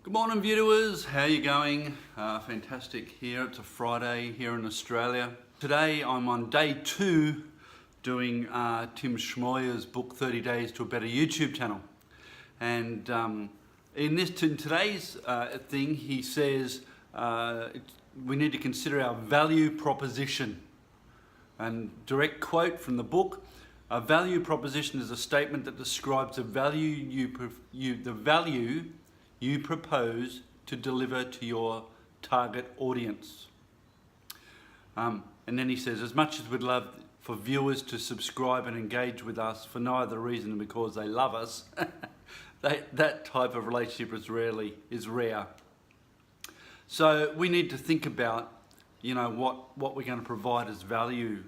Good morning viewers, how are you going? Fantastic here, it's a Friday here in Australia. Today I'm on day 2 doing Tim Schmoyer's book 30 Days to a Better YouTube Channel. And in today's thing he says we need to consider our value proposition. And direct quote from the book, a value proposition is a statement that describes the value you propose to deliver to your target audience. And then he says, as much as we'd love for viewers to subscribe and engage with us for no other reason than because they love us, that type of relationship is rare. So we need to think about, what we're going to provide as value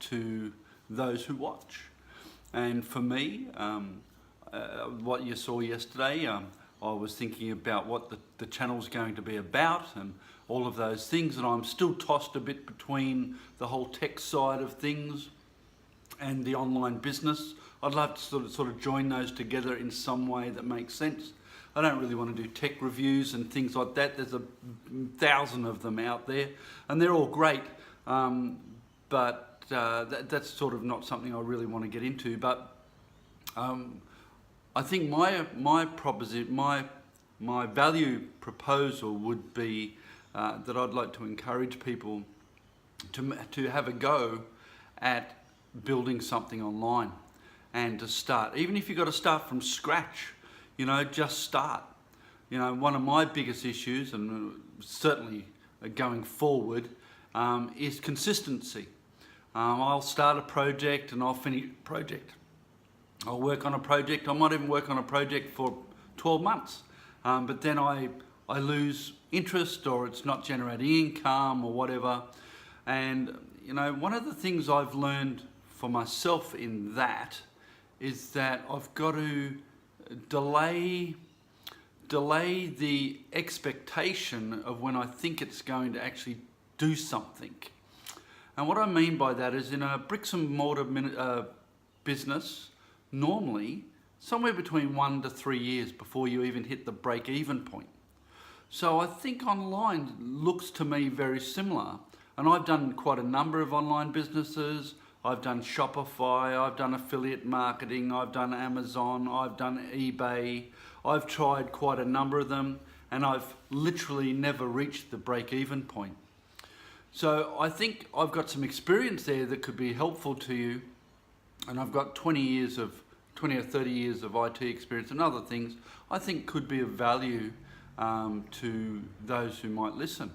to those who watch. And for me, what you saw yesterday, I was thinking about what the channel's going to be about and all of those things, and I'm still tossed a bit between the whole tech side of things and the online business. I'd love to sort of join those together in some way that makes sense. I don't really want to do tech reviews and things like that. There's 1,000 of them out there and they're all great, but that's sort of not something I really want to get into. But I think my value proposal would be that I'd like to encourage people to have a go at building something online and to start. Even if you've got to start from scratch, just start. One of my biggest issues, and certainly going forward, is consistency. I'll start a project and I'll finish a project. I'll work on a project, I might even work on a project for 12 months, but then I lose interest, or it's not generating income or whatever. And one of the things I've learned for myself in that is that I've got to delay the expectation of when I think it's going to actually do something. And what I mean by that is, in a bricks and mortar business, normally somewhere between 1 to 3 years before you even hit the break-even point. So I think online looks to me very similar. And I've done quite a number of online businesses. I've done Shopify, I've done affiliate marketing, I've done Amazon, I've done eBay. I've tried quite a number of them, and I've literally never reached the break-even point. So I think I've got some experience there that could be helpful to you. And I've got 20 or 30 years of IT experience and other things I think could be of value to those who might listen.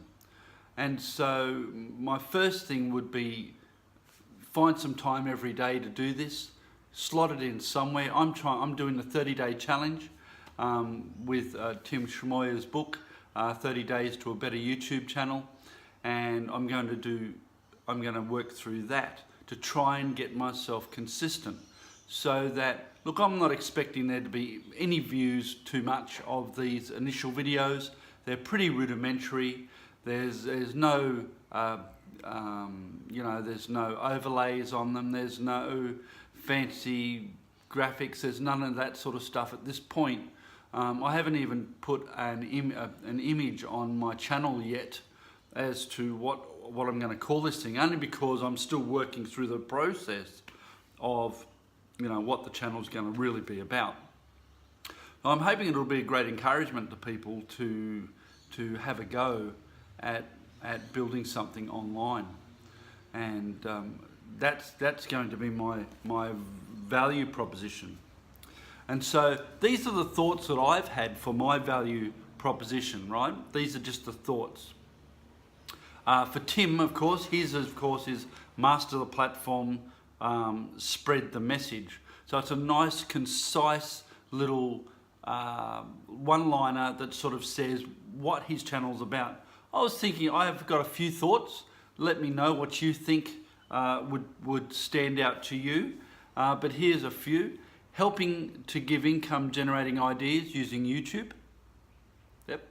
And so my first thing would be find some time every day to do this, slot it in somewhere. I'm doing the 30-day challenge with Tim Schmoyer's book, 30 Days to a Better YouTube Channel, and I'm going to work through that to try and get myself consistent, so that, look, I'm not expecting there to be any views too much of these initial videos. They're pretty rudimentary. There's no there's no overlays on them. There's no fancy graphics. There's none of that sort of stuff at this point. I haven't even put an image on my channel yet as to what I'm going to call this thing, only because I'm still working through the process of what the channel's going to really be about. I'm hoping it'll be a great encouragement to people to have a go at building something online, and that's going to be my value proposition. And so these are the thoughts that I've had for my value proposition, right? These are just the thoughts. For Tim, of course, his is master the platform, spread the message. So it's a nice, concise little one-liner that sort of says what his channel's about. I was thinking, I have got a few thoughts. Let me know what you think would stand out to you. But here's a few. Helping to give income-generating ideas using YouTube. Yep.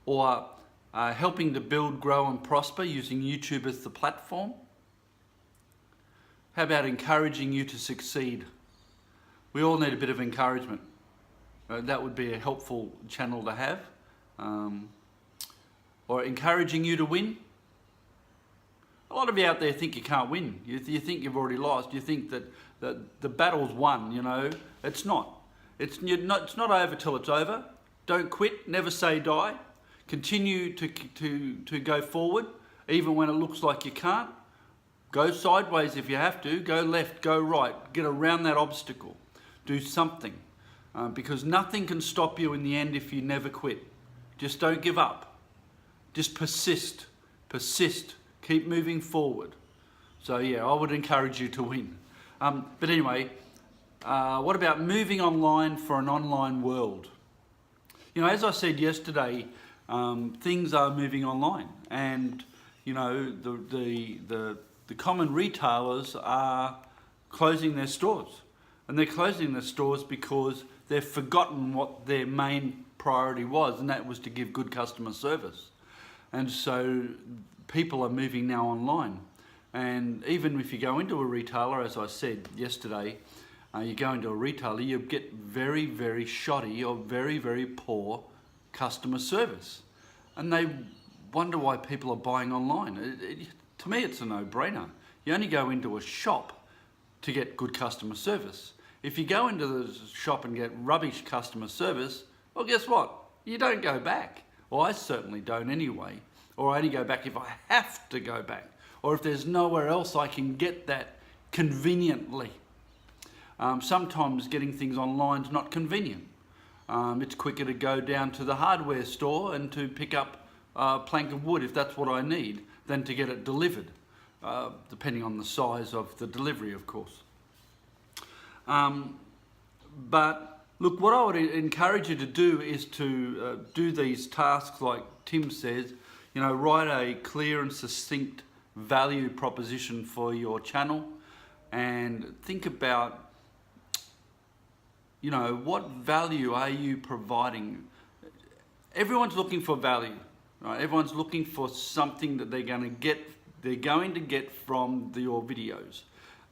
Or helping to build, grow and prosper using YouTube as the platform. How about encouraging you to succeed? We all need a bit of encouragement. That would be a helpful channel to have. Or encouraging you to win. A lot of you out there think you can't win. You think you've already lost. You think that the battle's won, you know. It's not. It's not over till it's over. Don't quit. Never say die. Continue to go forward, even when it looks like you can't. Go sideways if you have to. Go left, go right. Get around that obstacle. Do something. Because nothing can stop you in the end if you never quit. Just don't give up. Just persist. Persist. Keep moving forward. So yeah, I would encourage you to win. But anyway, what about moving online for an online world? You know, as I said yesterday, things are moving online, and you know the common retailers are closing their stores, and they're closing their stores because they've forgotten what their main priority was, and that was to give good customer service. And so people are moving now online. And even if you go into a retailer, as I said yesterday, you go into a retailer, you get very, very shoddy or very, very poor customer service. And they wonder why people are buying online. To me, it's a no-brainer. You only go into a shop to get good customer service. If you go into the shop and get rubbish customer service, well, guess what? You don't go back. Well, I certainly don't anyway. Or I only go back if I have to go back. Or if there's nowhere else I can get that conveniently. Sometimes getting things online is not convenient. It's quicker to go down to the hardware store and to pick up a plank of wood if that's what I need, than to get it delivered, depending on the size of the delivery, of course. But look, what I would encourage you to do is to do these tasks like Tim says. You know, write a clear and succinct value proposition for your channel, and think about, you know, what value are you providing? Everyone's looking for value, right? Everyone's looking for something that they're going to get from your videos.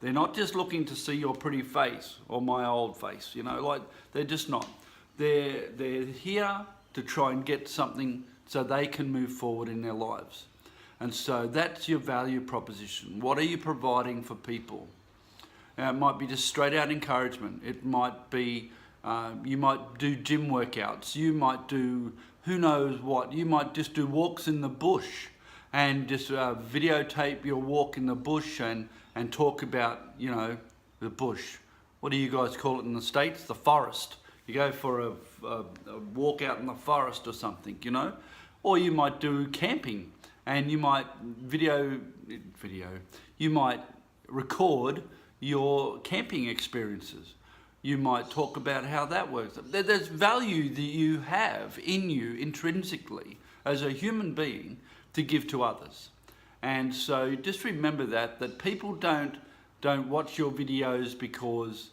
They're not just looking to see your pretty face or my old face, you know, like they're just not. They're here to try and get something so they can move forward in their lives. And so that's your value proposition. What are you providing for people? It might be just straight out encouragement. It might be, you might do gym workouts. You might do who knows what. You might just do walks in the bush and just videotape your walk in the bush and talk about, you know, the bush. What do you guys call it in the States? The forest. You go for a walk out in the forest or something, you know? Or you might do camping, and you might you might record your camping experiences. You might talk about how that works. There's value that you have in you intrinsically as a human being to give to others. And so just remember that people don't watch your videos because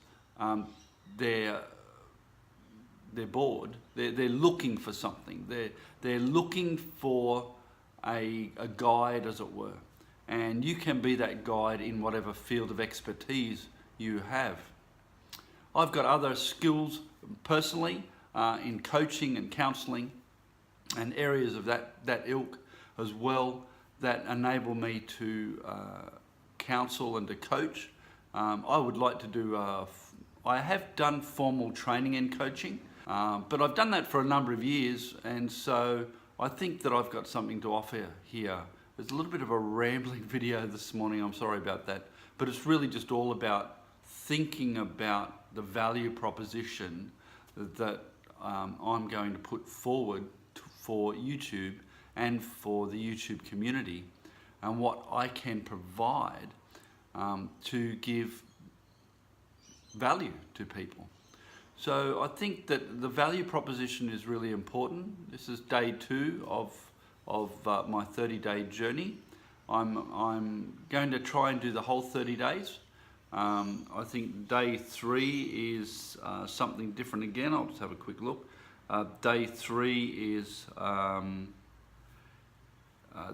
they're bored. They're looking for something. They're looking for a guide, as it were. And you can be that guide in whatever field of expertise you have. I've got other skills personally in coaching and counselling and areas of that ilk as well that enable me to counsel and to coach. I would like to do, I have done formal training in coaching, but I've done that for a number of years, and so I think that I've got something to offer here. There's a little bit of a rambling video this morning, I'm sorry about that, but it's really just all about thinking about the value proposition that I'm going to put forward for YouTube and for the YouTube community, and what I can provide to give value to people. So I think that the value proposition is really important. This is day 2 of my 30-day journey. I'm going to try and do the whole 30 days. I think day 3 is something different again. I'll just have a quick look. Day 3 is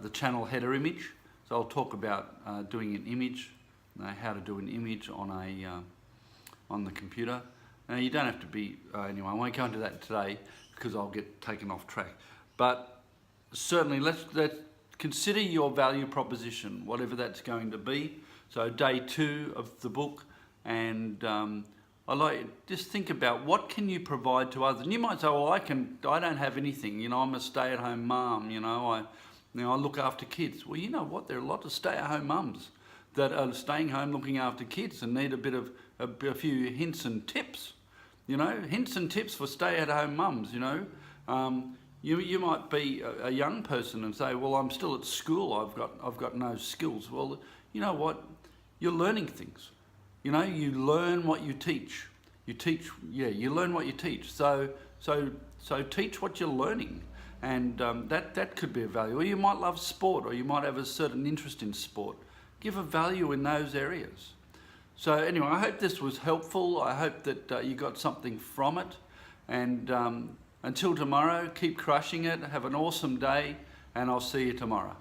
the channel header image. So I'll talk about doing an image, how to do an image on the computer. Now, you don't have to be, anyway, I won't go into that today because I'll get taken off track. But certainly, let's consider your value proposition, whatever that's going to be. So day 2 of the book, and just think about what can you provide to others. And you might say, well, I don't have anything. You know, I'm a stay-at-home mum. You know, I look after kids. Well, you know what? There are a lot of stay-at-home mums that are staying home looking after kids and need a bit of a few hints and tips. You know, hints and tips for stay-at-home mums. You know, you might be a young person and say, well, I'm still at school. I've got no skills. Well, you know what? You're learning things. You know, you learn what you teach. You learn what you teach. So teach what you're learning, and that could be a value. Or you might love sport, or you might have a certain interest in sport. Give a value in those areas. So anyway, I hope this was helpful. I hope that you got something from it. And until tomorrow, keep crushing it. Have an awesome day, and I'll see you tomorrow.